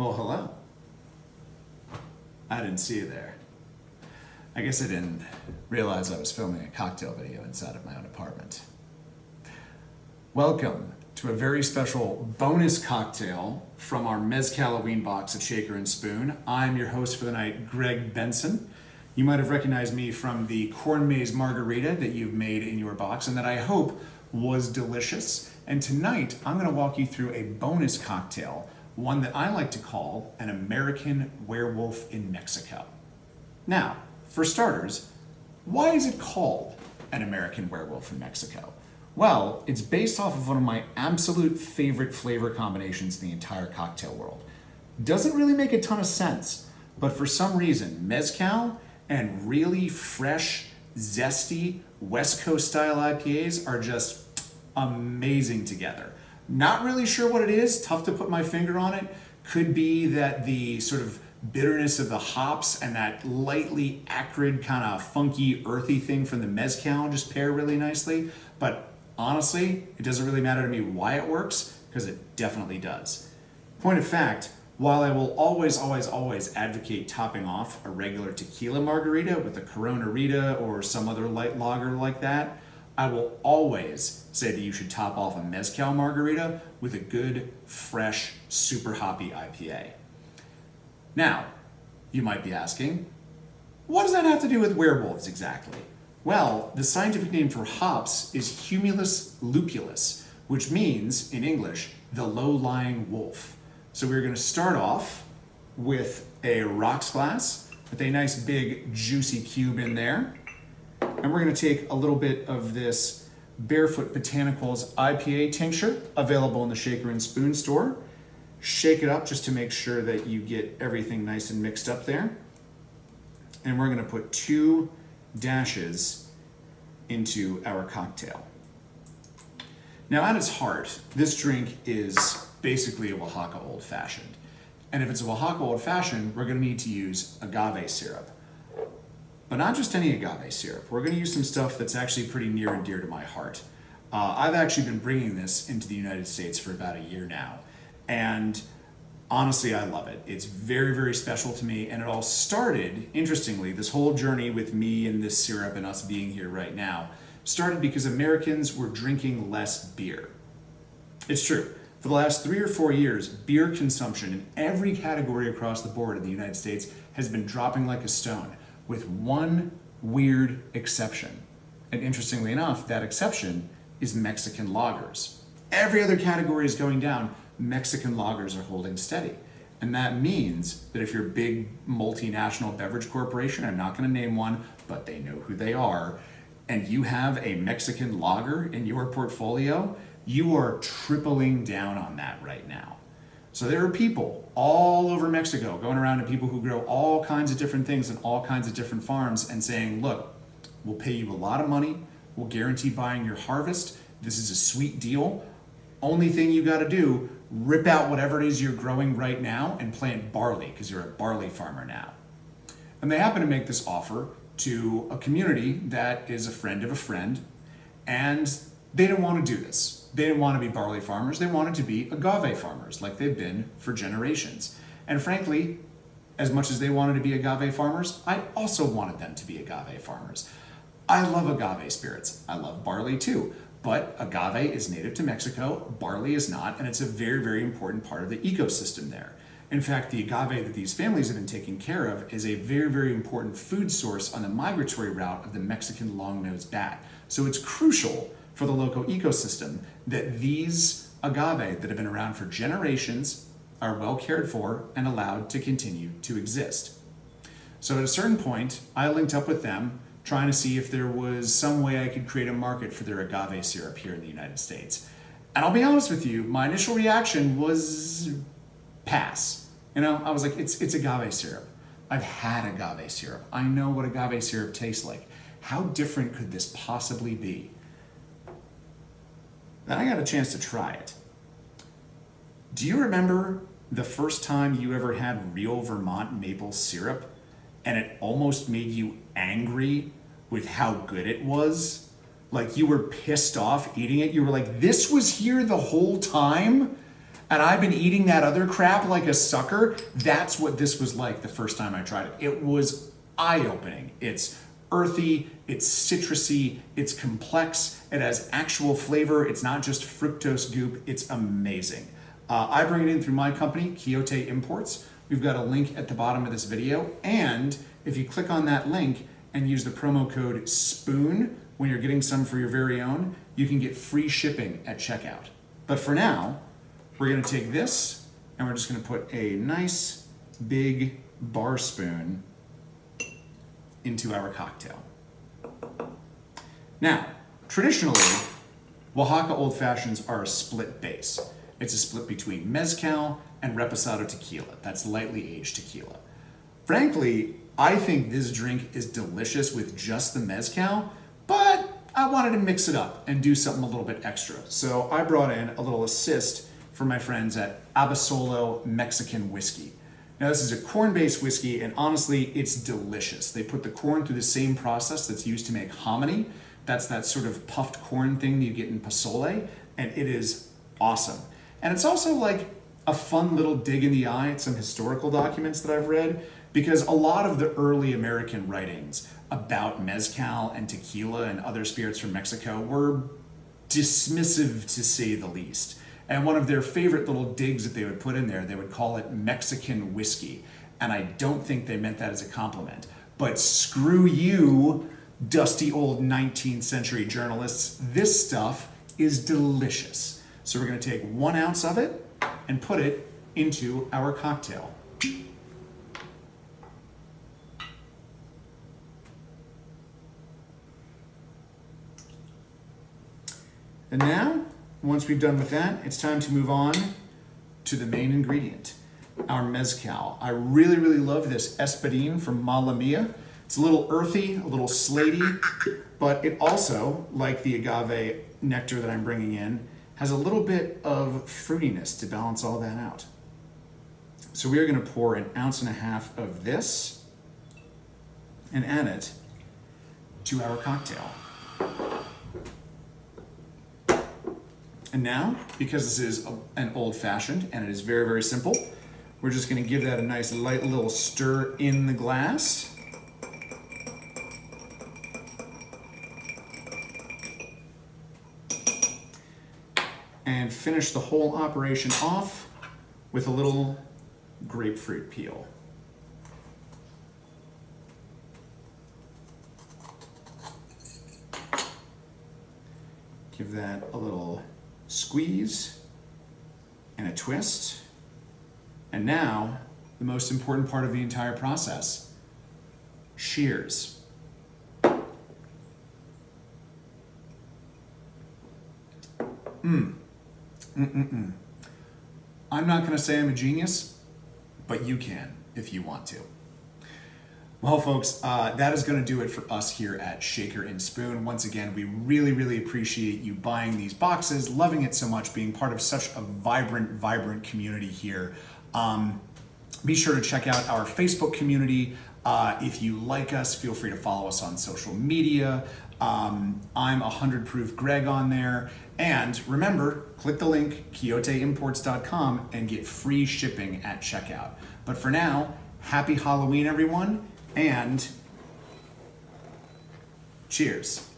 Well, hello. I didn't see you there. I guess I didn't realize I was filming a cocktail video inside of my own apartment. Welcome to a very special bonus cocktail from our mezcal Halloween box at Shaker and Spoon. I'm your host for the night, Greg Benson. You might have recognized me from the corn maze margarita that you've made in your box and that I hope was delicious. And tonight, I'm going to walk you through a bonus cocktail, one that I like to call an American Werewolf in Mexico. Now, for starters, why is it called an American Werewolf in Mexico? Well, it's based off of one of my absolute favorite flavor combinations in the entire cocktail world. Doesn't really make a ton of sense, but for some reason, mezcal and really fresh, zesty, West Coast style IPAs are just amazing together. Not really sure what it is, tough to put my finger on it. Could be that the sort of bitterness of the hops and that lightly acrid, kind of funky, earthy thing from the mezcal just pair really nicely. But honestly, it doesn't really matter to me why it works, because it definitely does. Point of fact, while I will always advocate topping off a regular tequila margarita with a Corona Rita or some other light lager like that, I will always say that you should top off a mezcal margarita with a good, fresh, super hoppy IPA. Now, you might be asking, what does that have to do with werewolves exactly? Well, the scientific name for hops is Humulus lupulus, which means, in English, the low-lying wolf. So we're going to start off with a rocks glass with a nice big juicy cube in there. And we're going to take a little bit of this Barefoot Botanicals IPA tincture available in the Shaker and Spoon store. Shake it up just to make sure that you get everything nice and mixed up there. And we're going to put 2 dashes into our cocktail. Now at its heart, this drink is basically a Oaxaca Old Fashioned. And if it's a Oaxaca Old Fashioned, we're going to need to use agave syrup. But not just any agave syrup. We're going to use some stuff that's actually pretty near and dear to my heart. I've actually been bringing this into the United States for about a year now. And honestly, I love it. It's very, very special to me. And it all started, interestingly, this whole journey with me and this syrup and us being here right now, started because Americans were drinking less beer. It's true. For the last 3 or 4 years, beer consumption in every category across the board in the United States has been dropping like a stone, with one weird exception. And interestingly enough, that exception is Mexican lagers. Every other category is going down. Mexican lagers are holding steady. And that means that if you're a big multinational beverage corporation, I'm not going to name one, but they know who they are, and you have a Mexican lager in your portfolio, you are tripling down on that right now. So there are people all over Mexico going around to people who grow all kinds of different things in all kinds of different farms and saying, look, we'll pay you a lot of money, we'll guarantee buying your harvest, this is a sweet deal. Only thing you got to do, rip out whatever it is you're growing right now and plant barley, because you're a barley farmer now. And they happen to make this offer to a community that is a friend of a friend, and they didn't want to do this. They didn't want to be barley farmers, they wanted to be agave farmers, like they've been for generations. And frankly, as much as they wanted to be agave farmers, I also wanted them to be agave farmers. I love agave spirits. I love barley too. But agave is native to Mexico, barley is not, and it's a very, very important part of the ecosystem there. In fact, the agave that these families have been taking care of is a very, very important food source on the migratory route of the Mexican long-nosed bat. So it's crucial for the local ecosystem that these agave that have been around for generations are well cared for and allowed to continue to exist. So at a certain point, I linked up with them, trying to see if there was some way I could create a market for their agave syrup here in the United States. And I'll be honest with you, my initial reaction was pass. I was like, it's agave syrup. I've had agave syrup. I know what agave syrup tastes like. How different could this possibly be? Then I got a chance to try it. Do you remember the first time you ever had real Vermont maple syrup and it almost made you angry with how good it was? Like you were pissed off eating it. You were like, this was here the whole time? And I've been eating that other crap like a sucker. That's what this was like the first time I tried it. It was eye-opening. It's earthy, it's citrusy, it's complex, it has actual flavor. It's not just fructose goop. It's amazing. I bring it in through my company, Quixote Imports. We've got a link at the bottom of this video. And if you click on that link and use the promo code SPOON when you're getting some for your very own, you can get free shipping at checkout. But for now, we're gonna take this and we're just gonna put a nice big bar spoon into our cocktail. Now, traditionally, Oaxaca Old Fashions are a split base. It's a split between mezcal and reposado tequila. That's lightly aged tequila. Frankly, I think this drink is delicious with just the mezcal, but I wanted to mix it up and do something a little bit extra. So I brought in a little assist from my friends at Abasolo Mexican Whiskey. Now this is a corn-based whiskey, and honestly, it's delicious. They put the corn through the same process that's used to make hominy. That's that sort of puffed corn thing that you get in pozole, and it is awesome. And it's also like a fun little dig in the eye at some historical documents that I've read, because a lot of the early American writings about mezcal and tequila and other spirits from Mexico were dismissive, to say the least. And one of their favorite little digs that they would put in there, they would call it Mexican whiskey. And I don't think they meant that as a compliment. But screw you, dusty old 19th century journalists. This stuff is delicious. So we're gonna take 1 ounce of it and put it into our cocktail. And now, once we've done with that, it's time to move on to the main ingredient, our mezcal. I really, really love this espadín from Mala Mia. It's a little earthy, a little slaty, but it also, like the agave nectar that I'm bringing in, has a little bit of fruitiness to balance all that out. So we are gonna pour 1.5 ounces of this and add it to our cocktail. And now, because this is an old fashioned and it is very, very simple, we're just gonna give that a nice light little stir in the glass. And finish the whole operation off with a little grapefruit peel. Give that a little squeeze and a twist. And now, the most important part of the entire process. Cheers. I'm not gonna say I'm a genius, but you can if you want to. Well, folks, that is gonna do it for us here at Shaker and Spoon. Once again, we really, really appreciate you buying these boxes, loving it so much, being part of such a vibrant community here. Be sure to check out our Facebook community. If you like us, feel free to follow us on social media. I'm 100 Proof Greg on there. And remember, click the link, quixoteimports.com, and get free shipping at checkout. But for now, happy Halloween, everyone, and cheers.